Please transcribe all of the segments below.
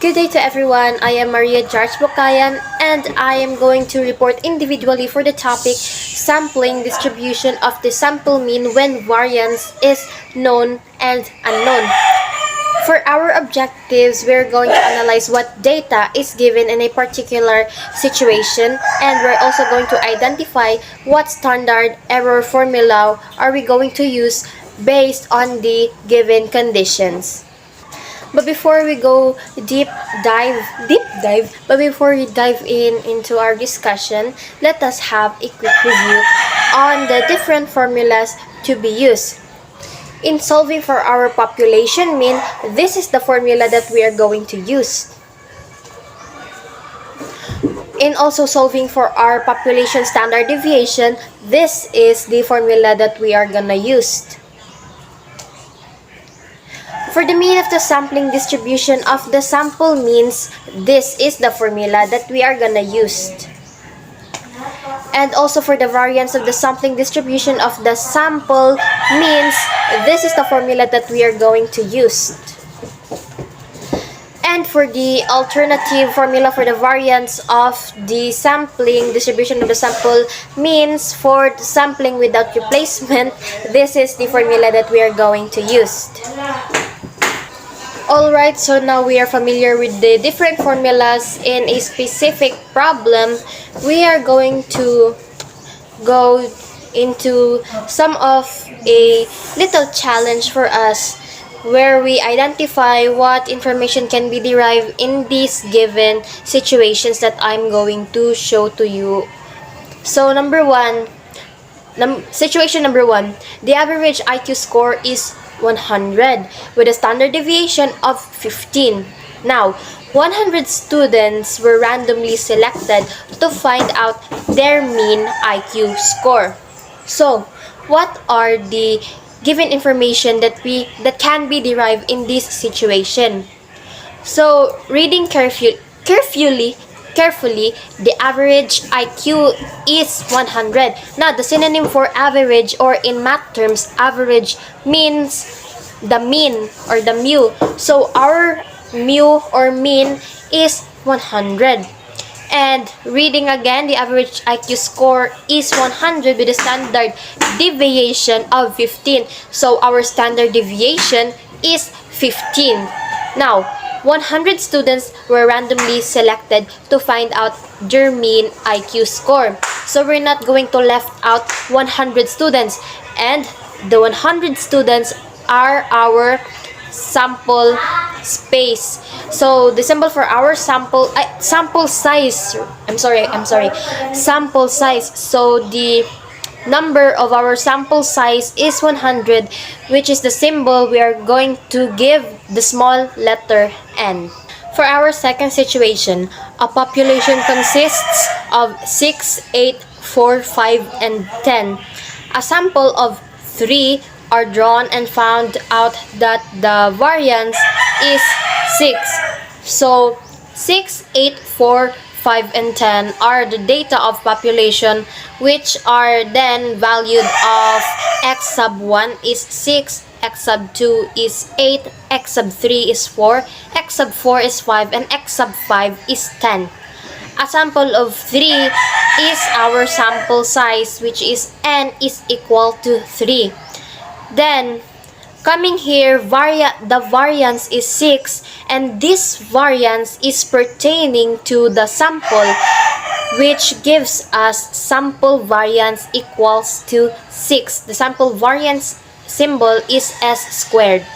Good day to everyone. I am Maria George Bukayan and I am going to report individually for the topic sampling distribution of the sample mean when variance is known and unknown. For our objectives, we're going to analyze what data is given in a particular situation, and we're also going to identify what standard error formula are we going to use based on the given conditions. But before we go before we dive into our discussion, let us have a quick review on the different formulas to be used. In solving for our population mean, this is the formula that we are going to use. In also solving for our population standard deviation, this is the formula that we are gonna use. For the mean of the sampling distribution of the sample means, this is the formula that we are gonna use. And also for the variance of the sampling distribution of the sample means, this is the formula that we are going to use. And for the alternative formula for the variance of the sampling distribution of the sample means, for the sampling without replacement, this is the formula that we are going to use. Alright, so now we are familiar with the different formulas in a specific problem. We are going to go into some of a little challenge for us where we identify what information can be derived in these given situations that I'm going to show to you. So situation number one, the average IQ score is 100 with a standard deviation of 15. Now, 100 students were randomly selected to find out their mean IQ score. So, what are the given information that can be derived in this situation? So, reading carefully, the average IQ is 100. Now, the synonym for average, or in math terms, average means the mean or the mu. So, our mu or mean is 100. And reading again, the average IQ score is 100 with a standard deviation of 15. So, our standard deviation is 15. Now, 100 students were randomly selected to find out their mean IQ score. So we're not going to left out 100 students, and the 100 students are our sample space. So the symbol for our sample size. Sample size. So the number of our sample size is 100, which is the symbol we are going to give the small letter n. For our second situation, a population consists of 6, 8, 4, 5, and 10. A sample of 3 are drawn and found out that the variance is 6. So 6, 8, 4, 5, and 10 are the data of population, which are then valued of x sub 1 is 6, x sub 2 is 8, x sub 3 is 4, x sub 4 is 5, and x sub 5 is 10. A sample of 3 is our sample size, which is n is equal to 3. Then, coming here, the variance is 6, and this variance is pertaining to the sample, which gives us sample variance equals to 6. The sample variance symbol is s squared.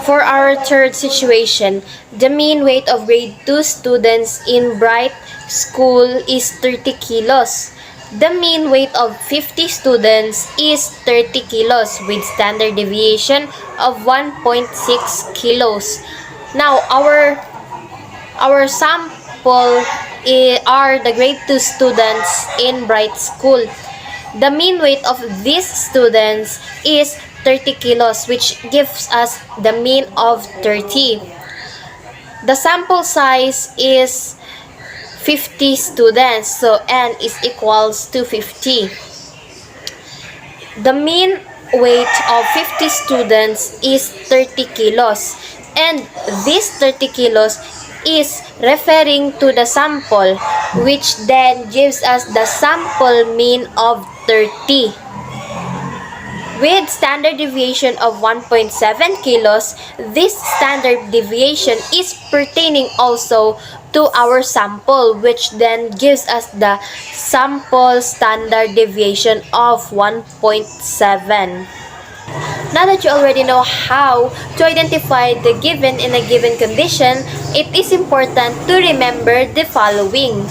For our third situation, the mean weight of grade 2 students in Bright School is 30 kilos. The mean weight of 50 students is 30 kilos with standard deviation of 1.6 kilos. Now, our sample are the grade 2 students in Bright School. The mean weight of these students is 30 kilos, which gives us the mean of 30. The sample size is 50 students, so n is equals to 50. The mean weight of 50 students is 30 kilos, And this 30 kilos is referring to the sample, which then gives us the sample mean of 30. With standard deviation of 1.7 kilos, this standard deviation is pertaining also to our sample, which then gives us the sample standard deviation of 1.7. Now that you already know how to identify the given in a given condition, it is important to remember the following.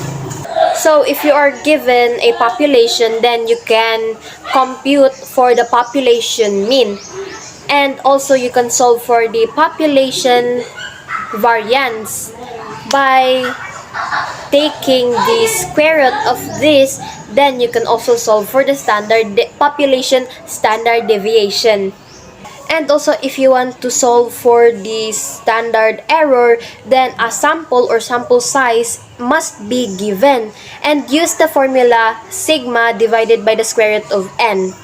So if you are given a population, then you can compute for the population mean. And also you can solve for the population variance by taking the square root of this. Then you can also solve for the population standard deviation. And also, if you want to solve for the standard error, then a sample or sample size must be given. And use the formula sigma divided by the square root of n.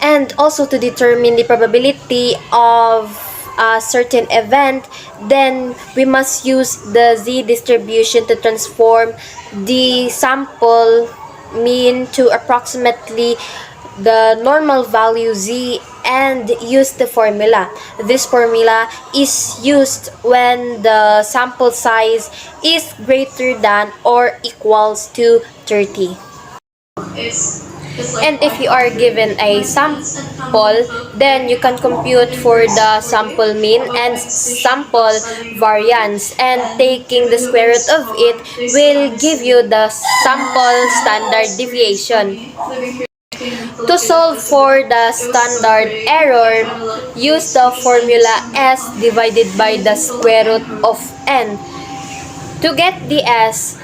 And also to determine the probability of a certain event, then we must use the z distribution to transform the sample mean to approximately the normal value z and use the formula. This formula is used when the sample size is greater than or equals to 30. And if you are given a sample, then you can compute for the sample mean and sample variance, and taking the square root of it will give you the sample standard deviation. To solve for the standard error, use the formula S divided by the square root of n. To get the S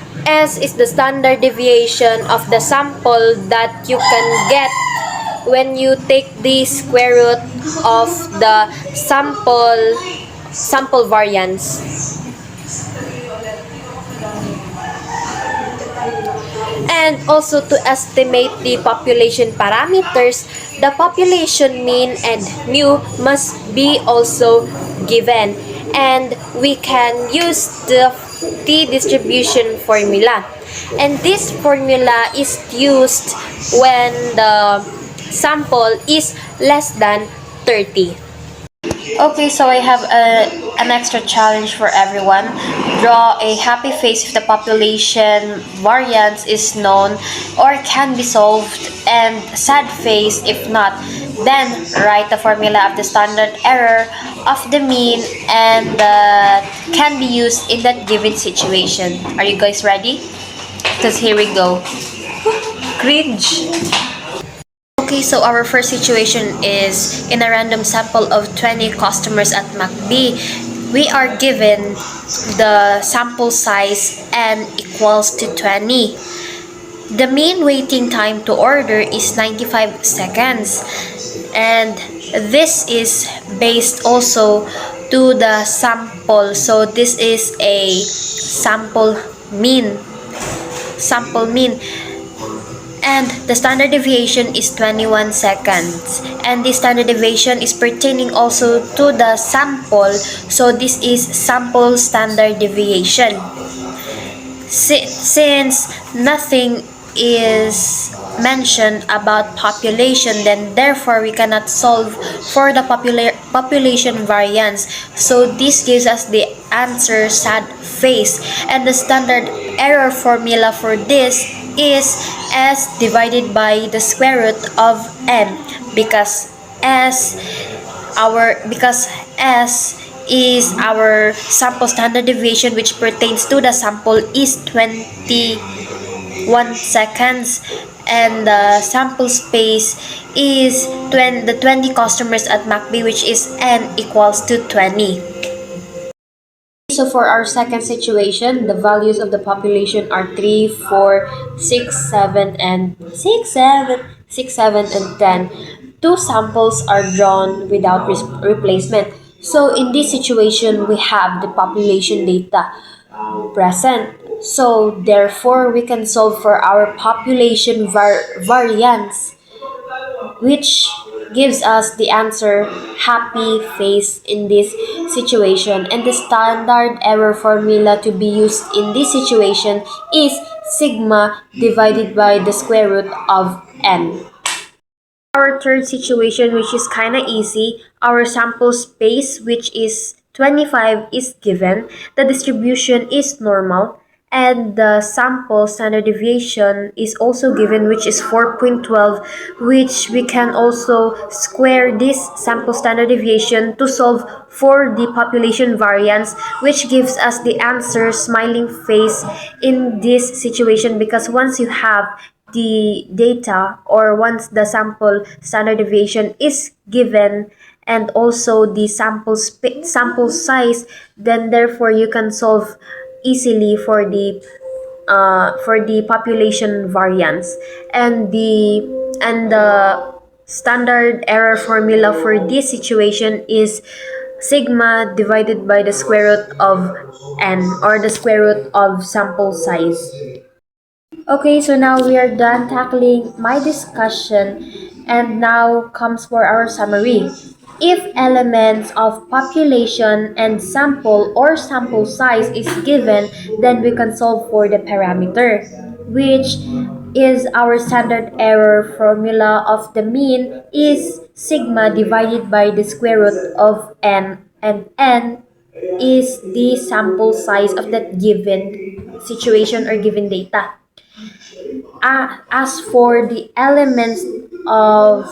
is the standard deviation of the sample that you can get when you take the square root of the sample variance. And also to estimate the population parameters, the population mean and mu must be also given. And we can use the t distribution formula. And this formula is used when the sample is less than 30. Okay, so I have an extra challenge for everyone. Draw a happy face if the population variance is known or can be solved, and sad face if not. Then write the formula of the standard error of the mean and can be used in that given situation. Are you guys ready? Because here we go. Cringe! Okay, so our first situation is in a random sample of 20 customers at McB. We are given the sample size n equals to 20. The mean waiting time to order is 95 seconds. And this is based also to the sample. So this is a sample mean. And the standard deviation is 21 seconds. And the standard deviation is pertaining also to the sample. So this is sample standard deviation. Since nothing is mentioned about population, then therefore we cannot solve for the population variance. So this gives us the answer sad face. And the standard error formula for this is S divided by the square root of n, because S is our sample standard deviation, which pertains to the sample is 21 seconds, and the sample space is the 20 customers at McB, which is n equals to 20. So for our second situation, the values of the population are 3, 4, 6, 7, and 10. Two samples are drawn without replacement. So in this situation, we have the population data present. So therefore, we can solve for our population variance, which gives us the answer happy face in this situation. And the standard error formula to be used in this situation is sigma divided by the square root of n. Our third situation, which is kind of easy, our sample space, which is 25, is given. The distribution is normal, and the sample standard deviation is also given, which is 4.12, which we can also square this sample standard deviation to solve for the population variance, which gives us the answer smiling face in this situation, because once you have the data, or once the sample standard deviation is given and also the sample size, then therefore you can solve easily for the population variance. And the standard error formula for this situation is sigma divided by the square root of n, or the square root of sample size. Okay, so now we are done tackling my discussion, and now comes for our summary. If elements of population and sample or sample size is given, then we can solve for the parameter, which is our standard error formula of the mean is sigma divided by the square root of n, and n is the sample size of that given situation or given data. As for the elements of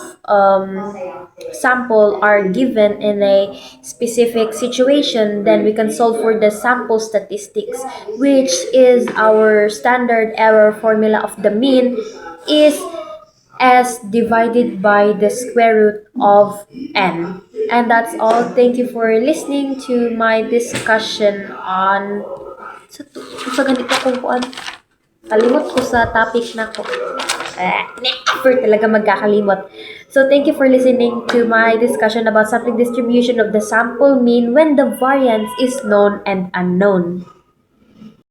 sample are given in a specific situation, then we can solve for the sample statistics, which is our standard error formula of the mean is s divided by the square root of n. And that's all. Thank you for listening to my discussion on sa ganito kung kuan. Kalimot ko sa topic na ko. Never talaga magkakalimot. So thank you for listening to my discussion about sampling distribution of the sample mean when the variance is known and unknown.